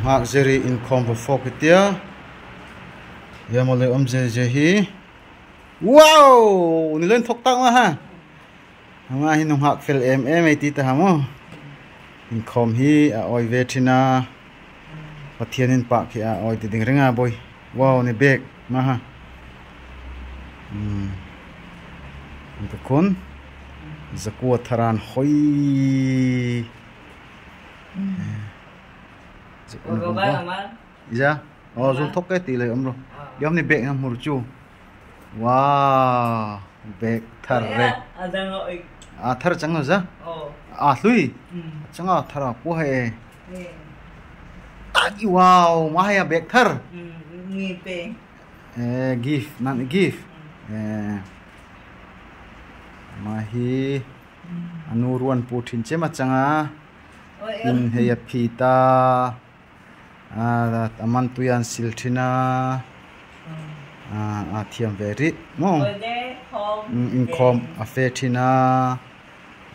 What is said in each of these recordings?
ngak zeri income fokitia ya mulai jehi wow nilen thok tak ma ha ma hi nong hak fel ai ti ta hamo income hi a oi vetina pathianin pa ki a oi ti ding renga boy wow ni bag ma ha kun zakua tharan hoi dạ rồi thúc cái tỷ lệ rồi giống như bẹt ham mùa chu wow bẹt thar re thar chẳng rồi sao lui chẳng à thar của hay wow mà hay bẹt thar gift nang gift mà hi anuruan putin cema changa in heya pita aman tuyan silthina thiam veri mo income afetina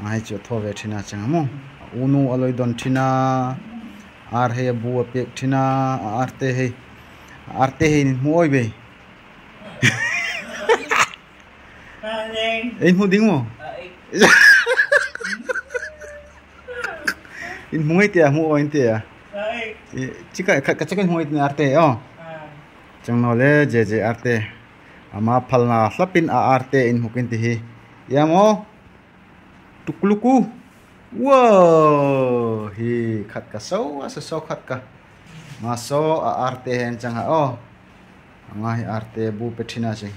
ai chu tho vetina changa mo unu aloi don thina ar he bu apek thina arte he mo oi be in hu ding mo in muai tia mu oin tia chika kachak muai ni arte chang no le je arte ama phalna hlapin a arte in hukin ti hi yamo tukluku wo hi khat ka so khat ka ma so a arte hen chang ha anga hi arte bu petina che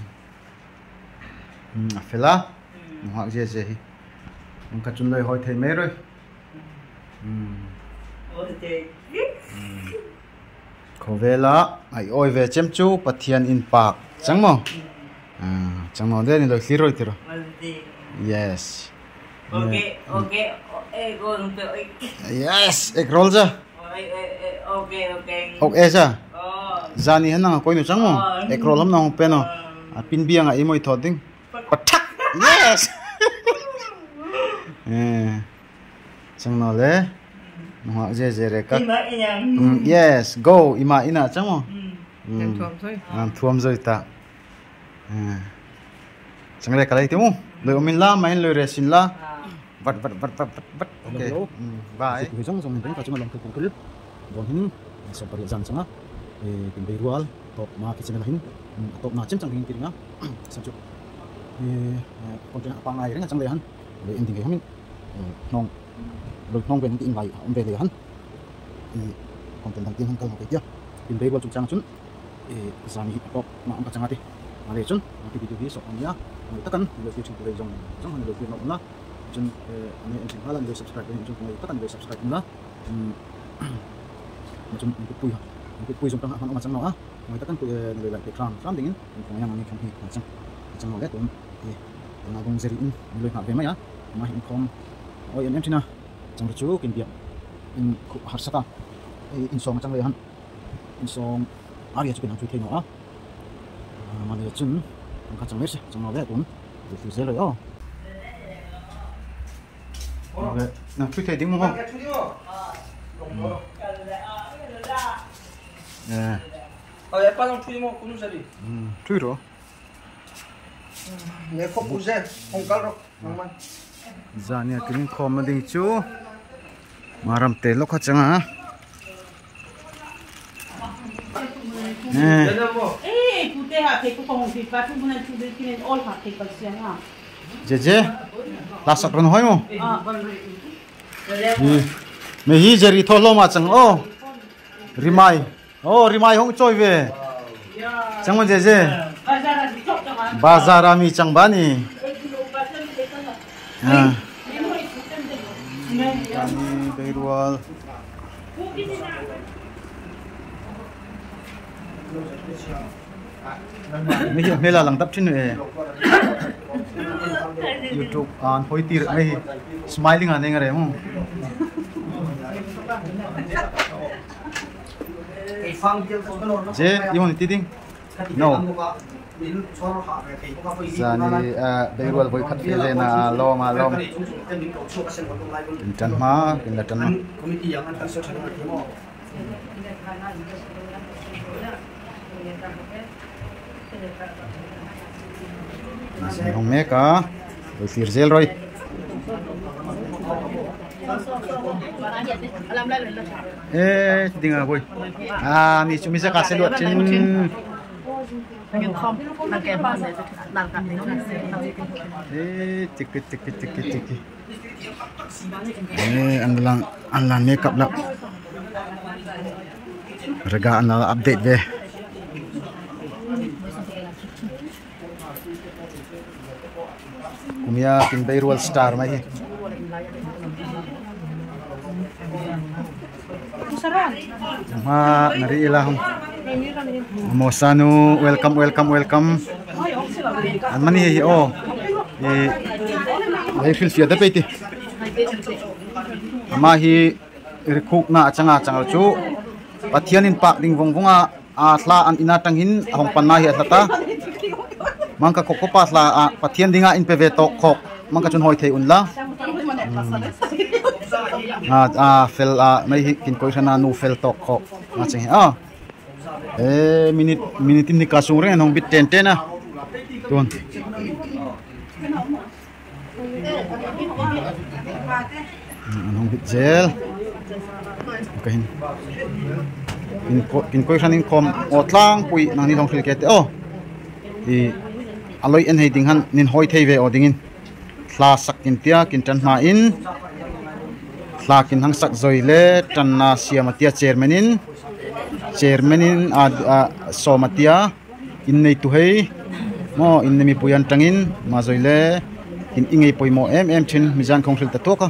fela mo hak je hi ka chun loi hoi thei me rồi khổ về lá ai oi về chém chú pathian in park chẳng mò chẳng mò đây là khí rồi rồi yes yes egg roll ra okay ra zani hắn nào coi nữa chẳng mò egg roll lắm nào không peno pin biang ai moi thọ ding patak yes chẳng nào lẽ họ dễ re các yes go ima ina chẳng mò thuam rồi ta chẳng lẽ cái này tiếng lời mình la máy lời re xin la vắt ok bye cái giống mình cũng có chúng mình làm cái clip còn hin so bari zan changa tin bei rual top ma ki channel hin top na chem chang hin kiringa sam chu content apa ngai renga chang le han le ending ke hamin nong rồi nong ben tin vai om ve le han content dang tin han kal mo ke dia tin bei rual chu chang chun zani top ma am ka changa ti ma le chun ti video hi so on ya takan le fi chu le jong jong han le fi no na chun ane en sing halan le subscribe ni chun ngai takan le subscribe na macam ikut pui jumpa orang macam mana kita kan boleh like tram dingin yang ini kami macam mana tu nagung zeri ini boleh nak bema ya mah income oh yang cina macam lucu kindia in harsata in song macam lehan in song area juga nak cuci no mana cun macam macam macam mana tu itu zero oh nak cuci di mana ya pas chui mo kunu sari chui rồi ye ko puje ong kal ro man zania kring khom ding chu maram te lo kha changa pute ha te ko kong fi pa tu bunan chu de kin all ha te kal sia ha je la sak ron hoi mo me hi jeri tholo ma chang rimai hong choi ve chang mo je bazar ami chang bani beirwal mela lang tap chin YouTube an hoi tir mai smiling ane ngare mo je imon tiding no zani beirwal boy khat fe na lom Hong meka rồi tirzel rồi dinga boy ni cumi sa kasih luat cin cik andalan makeup lah regaan lah update deh kumia pinbay roll star mai ma nari ilah mosanu welcome mani oh ai fil sia da peti ma hi rikuk na changa chu pathianin pak ding vonga atla an ina tanghin hong panna hi atlata mangka kokko pasla pathian dinga in peve to khok mangka chun hoi thei unla fel mai kin koi sana nu fel to khok ma cheng minute ni kasung re nong bit ten na ton nong bit gel kahin kin koi sanin kom otlang pui nang ni dong khil kete i aloi en heiding han nin hoi thei ve odingin thla sakin tia kin tan ma in thla kin hang sak zoile tan na siamatia chairmanin somatia in nei tu hei mo in nemi puyan tangin ma zoile in ingei poimo em thin mijan khongthil ta to ka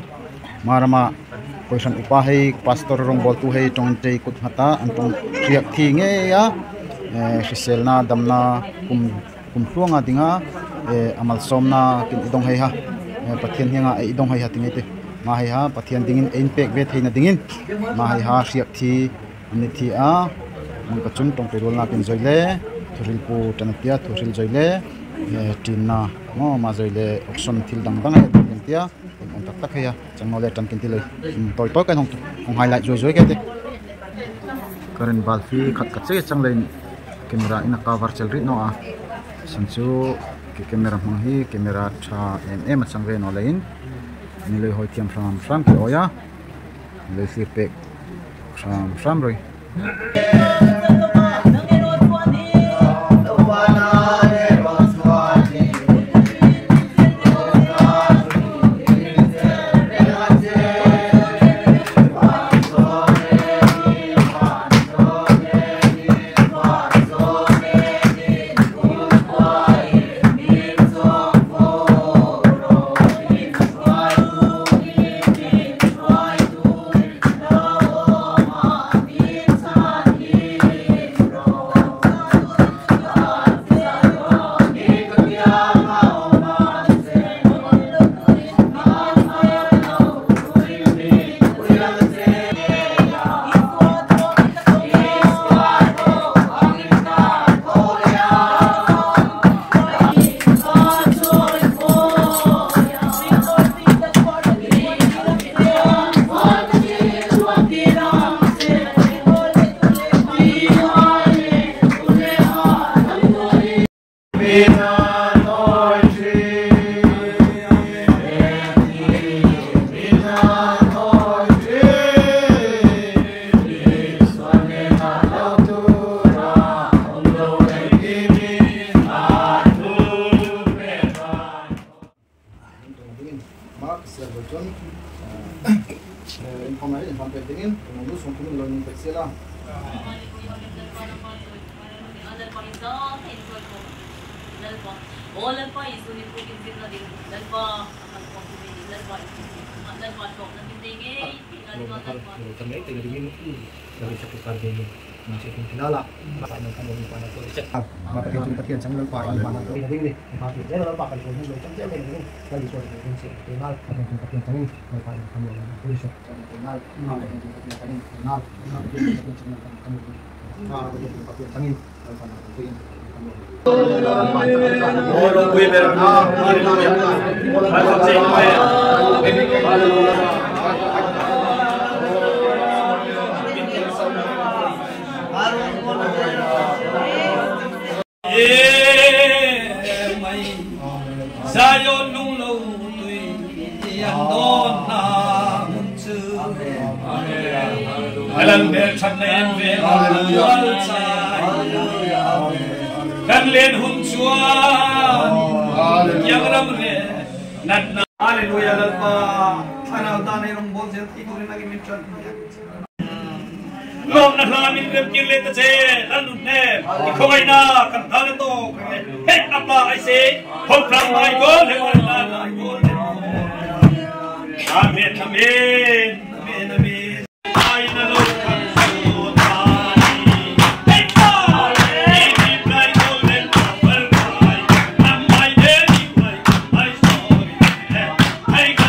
marama koisan upa hei pastor rong bol tu hei tong tei kut hata antong riak thi nge ya khiselna damna kum thuanga dinga amal somna kin idong hei ha pathian hinga idong hei ha tingete ma hei ha pathian dingin ein pek ve theina dingin ma hei ha riak thi ni thi a mun ka chun tong perol na kin joile thuril pu tanatia thuril joile tinna mo ma joile option thil dang dang he kin tia on tak tak ya changole tan kin tiloi toy kan hong highlight joi ke te karen balfi khat khat che changlein camera ina cover chel ri no a sanchu ke camera mang hi camera tha em changve no lain ni loi hoi tiam ram ke oya le sir pek ram roi Pathian chẳng lỡ phải mà tôi đi đi để nó bảo cái người trong chế mình cái gì rồi mình sẽ cái nào pathian chẳng đi phải không được tôi sẽ cái nào nó là cái nào pathian chẳng đi dona muncu alam ber chanem ve wal chai kan len hun chua yang ram re nat na haleluya lalpa ana dane rom bol je ti turin lagi mitran lom na lamin rem kin le ta che lan nu ne ki khoi na kan thang to he apa ai se hol pram ai gol he wal na ai gol amen amen amen amen ai na lo kan so ta ni hey pa ni play golden well cry am my baby why my story I go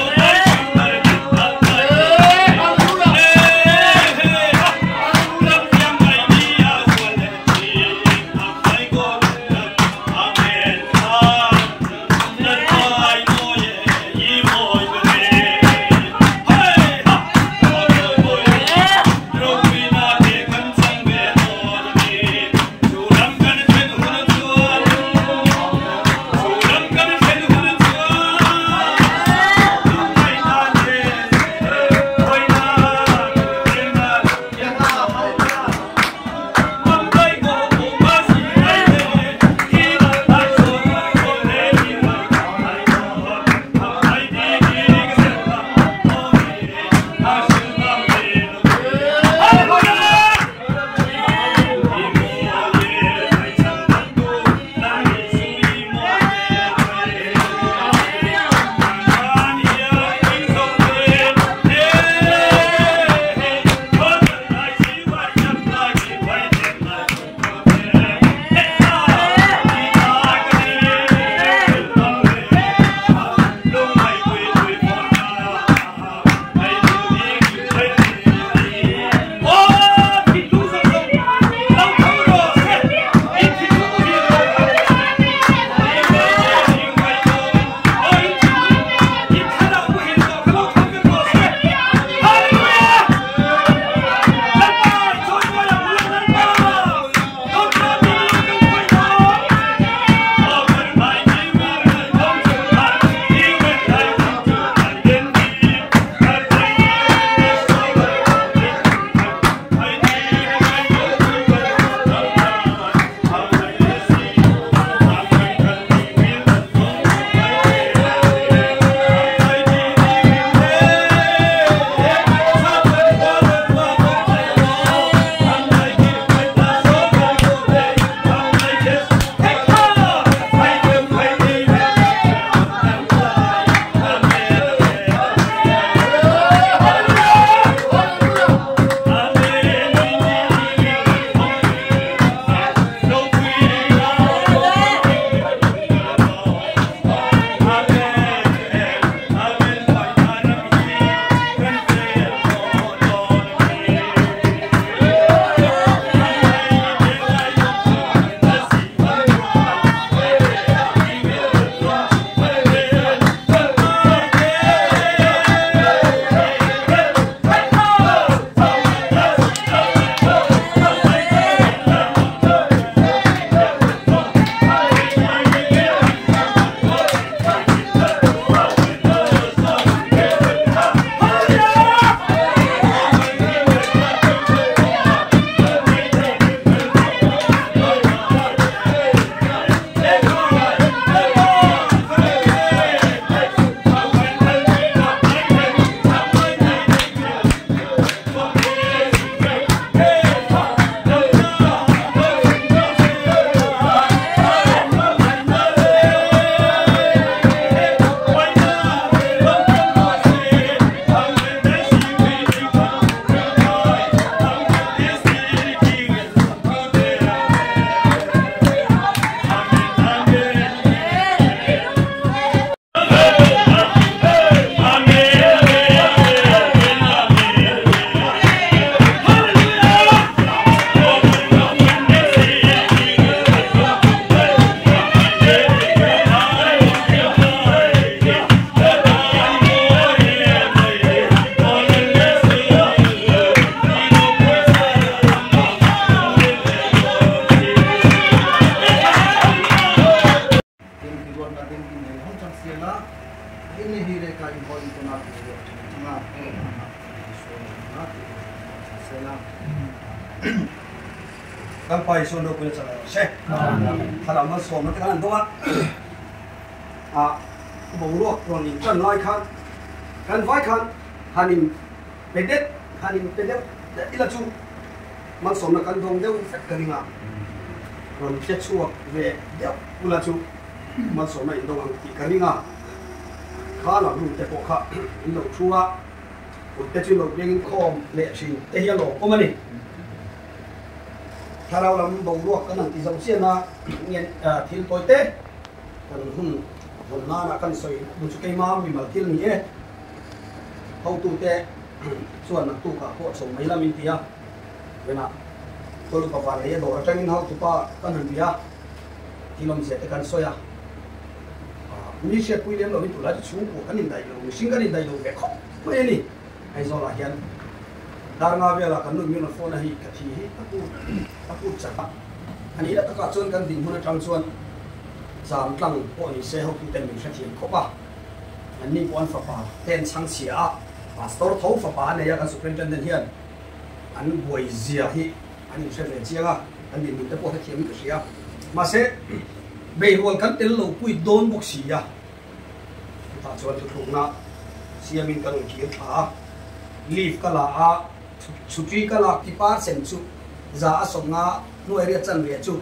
kan pai so no pun chala se thala ma so ma kan do a bo ro ro ni kan lai kan vai kan hanin pedet ila chu man so na kan dong deu fek karinga ron che chuak ve deu ula chu man so na indong ang ti karinga kha la lu te ko kha in lo chua u te chu lo ding khom le chin te ya lo ko mani tharau lam bo ro kan ang ti zau sia na ngien thil toi te kan hon na na kan soi bu chu kai ma mi mal thil ni e hau tu te chuan na tu ka ko so mai la min tia vena tolu pa va le do ra tangin hau tu pa kan han bia tilom se te kan soya ni se pui lem lo mi tu la chu ko kan in dai lo sing kan in dai lo ve kho ko ni ai zo la hian dar nga vela kan nu mi na phone hi ka thi hi tapu cha pa ani la ta ka chon kan ding huna tang chuan sam tlang ko ni se hau tu ten min thien kho pa ani pon fa pa ten chang chia pastor thau fa pa ne ya kan superintendent hian an boi zia hi ani se ve chianga an din te po ta thiam ka sia ma se be rol kan tel lo pui don bok sia ta chuan tu thukna siamin kan ki tha leave kala a chuti kala 50% chu za asonga no area chan ve chu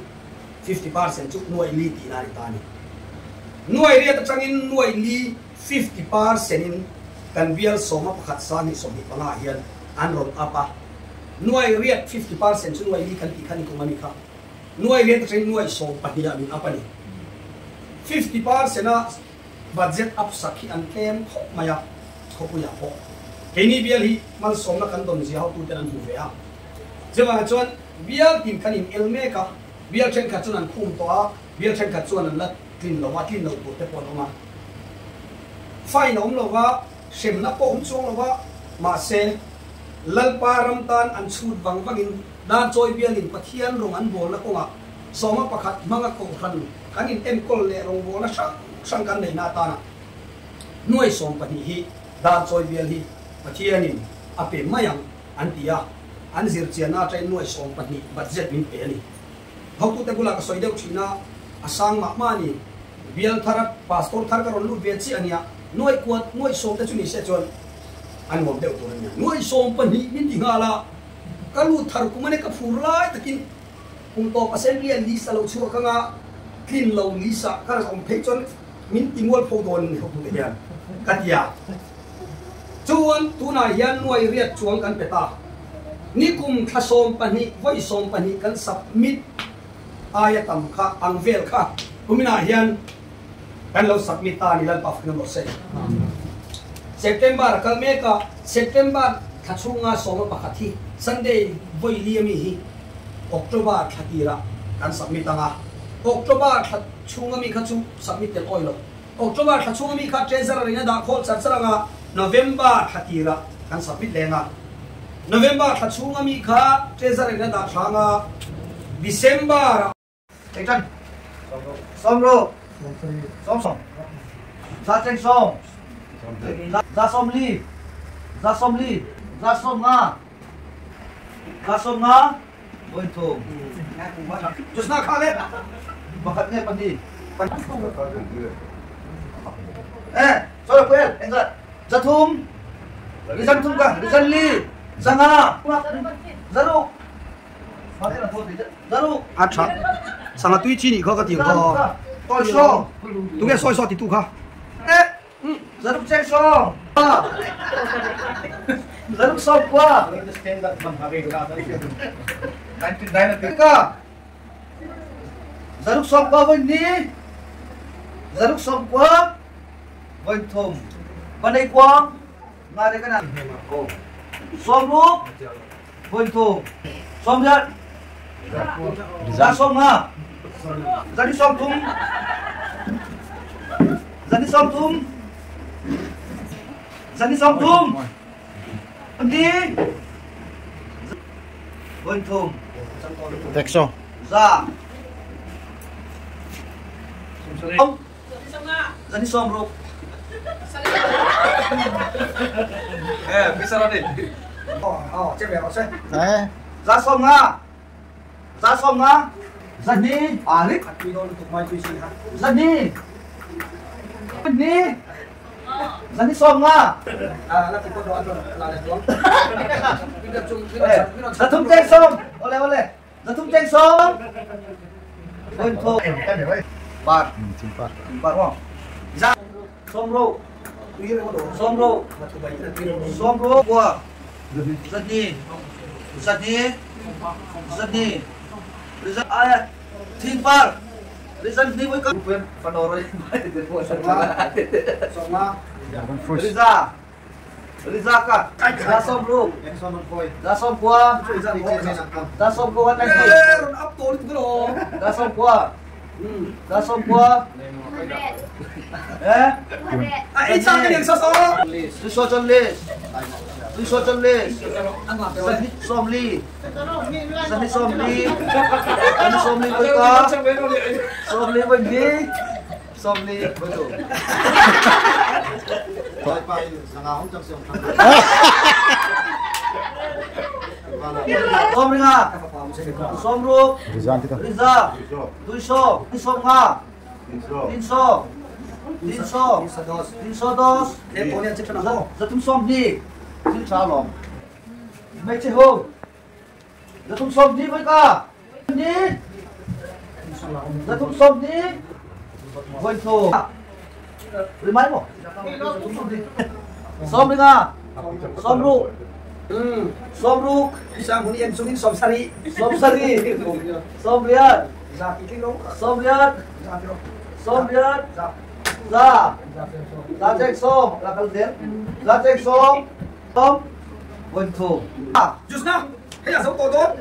50% chu no li ti na ri ta ni no area ta changin no li 50% in kan bial soma pakhat sa ni somi panga hian an ron apa nuai riat 50% chu nuai li kan ti khani ko mani kha nuai riat train nuai som pahia min apa ni 50% na budget up sakhi an kem khop maya khopu ya ho keni bial hi mal som na kan don ji how tu tan hu ve a jewa chuan bial tin kan in elme ka bial chen ka chuan an khum to a bial chen ka chuan an la tin lo wa tin lo tu te pon ma fine om lo wa sem na po chung lo wa ma se lalpa ramtan an chut wangin dan choi bial in pathian rong an bol na ko nga soma pakhat manga ko khan kanin em kol le rong bola sang kan nei na ta na nuai som pani hi dan choi bial hi pathian in ape mayang antia an zir chiana train nuai som pani budget min pe ni hau tu te bula ka soi deu thina asang ma ma ni bial thara pastor thar ka ron lu ve chi ania nuai kuat nuai som te chu ni se chon an mom deu tu nia nuai som pani min ti ngala ka lu thar ku mane ka phur lai takin kum to assembly li sa lo chu ka nga clean lo li sa ka rom phei chon min ti mol pho don ni ho tu te yan katia chuan tu na yan nuai riat chuang kan peta ni kum thasom pani voi som pani kan submit ayatam kha angvel kha kumina hian kan lo submit ta ni lan pa fna lo se September kalmeka September thachunga soma pakhathi Sunday voi liami hi October thatira kan submit anga October thachunga mi khachu submit tel oilo October thachunga mi kha treasurer ina da khol charanga November thatira kan submit lenga November thachunga mi kha treasurer ina da thanga December Action. Somro. Som. Sa chen som. Za som li. Za som li. Za som nga. Za som nga. Boin thum. just na khale Bakat niya pandi. Sorry Kuel. Enggak. Za thum. Rizan thum ka. Rizan li. Za nga. Zaru. Zaru. acha sanga tui chi ni kho ka ti kho Tôi so. tu ge soi so ti tu kha Zaru chen so. Zaru so kwa. Ka. Zaru so kwa voi ni. Zaru so kwa. Voi thum. Banai kwang. Ngare kana. Som lu. Voi thum. Som jat. Za som nga. Jadi som thum. Jadi som thum. Jadi som thum. Andi. Voi thum. Tekso. Za. Som. Jadi som ru. Bisa rồi đi. Chết mẹ nó sẽ. Đấy. Ra xong nga. Ra xong nga. Dần đi. À lít. Quy đô tục mai quy sinh ha. Dần đi. Dần đi. Dần đi xong nga. Nó cũng có đoạn rồi là để xuống. Ra thung tên xong. Ole ole. Ra thung tên xong. Ôi thôi. Bạn. Simpan. Bạn không? Ra. Xong rồi. Quy nó có độ. Xong rồi. Mà tụi bay cái là quy Xong rồi. Qua. Dần đi. Dần đi. Dần đi. Dần ai? Thiên par. Dần đi với các quyền phần đồ rồi. Xong mà. Jangan fresh. Riza. Riza ka. Ra xong rồi. Em xong một phôi. Ra xong qua. Ra xong qua anh đi. Rồi ấp tối cái đồ. Ra xong qua. Ra xong qua. Eh? Ít sao cái điện sao sao? Tôi so chân list. Tôi so chân list. Dân đi xóm ly. Dân đi xóm ly. Dân đi xóm ly với ca. Xóm ly với đi. Xóm ly với đủ. Xóm ly nga. Xóm rục. Rizan kita. Riza. Tôi so. Tôi xóm nga. Tin so. Tin so. Tin so dos. Em có nên chết cho nó không? Giờ tum xóm đi. Tin trả lòng. Mấy chế hô. Giờ tum xóm đi với ca. Đi. Giờ tum xóm đi. Vâng thô. Lấy máy bỏ. Xóm đi nga. Xóm rục. Xóm rục. Isa muốn em xuống xóm sari. Xóm sari. Xóm liat. Ra cái lỗ. Xóm liat. Xóm liat. Ra. Ra check xóm. Là cần tiến. Ra check xóm. Xóm. Vâng thô. Just now. Hay là sống tốt tốt.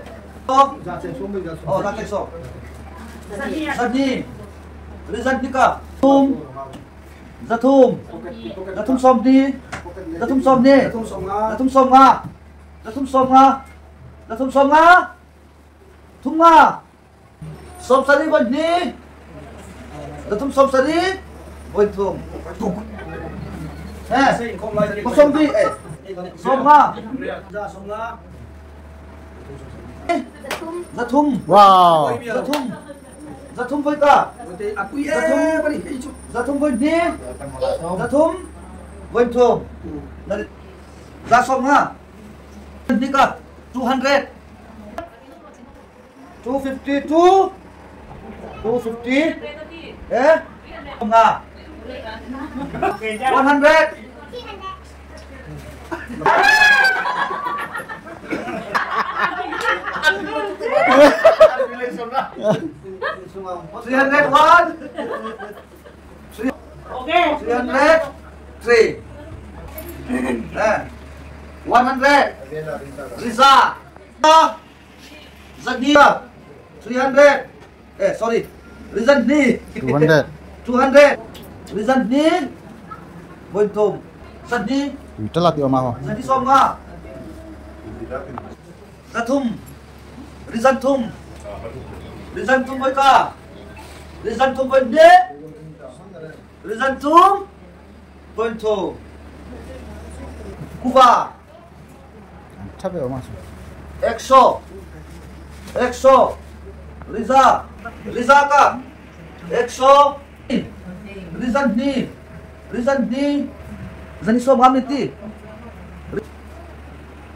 Xóm. Ra trên xuống mình ra Oh, ra check xóm. Dân đi. Lấy dân đi cả. Thum. Ra thum. Ra thum xóm đi. Ra thum xóm đi. Không sống Ra á. thum xóm nga. Ra thum xóm nga. Ra thum xóm nga. Thum nga. Xóm sari vâng đi. Ra thum xóm sari. Vâng thum. Eh, Xây không lại. có xóm đi. Xóm nga. Ra sống á. Ra thum. Wow. Ra thum. Ra thum với cả. À quy em đi. Ra thum vâng đi. Ra thum. Vâng thum. Ra xóm nga. Đi cả. 200. 252. 250. Eh? Xóm nga. 100. Three hundred one. Okay. 300 three. 100. Riza. Zadia. 300. Sorry. Rizani. 200. 200. Rizani. Buntum. Zani. Itulah tio maho. Zani somga. Zatum. Rizantum. Rizantum với cả. Rizantum với đế. Rizantum. Buntum. Kuva. Capek masuk. Exo. Exo. Riza. Riza ka. Exo. Rizani. Rizani. Zani so mamiti.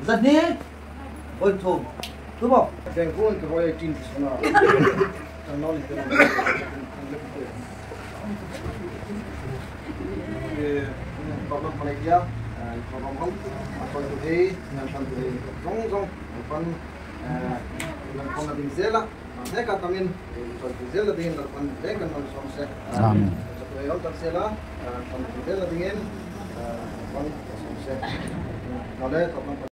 Zani. Buntum. Đúng không? Đèn cuốn cái voi chín nó. Thằng nó thì problem Malaysia, problem Hong, apa itu di, dengan pantai Zong, depan dengan Venezuela. Saya katakan Venezuela dengan depan dengan Venezuela. Amin. Satu ayat Venezuela, Venezuela dengan depan Venezuela. Kalau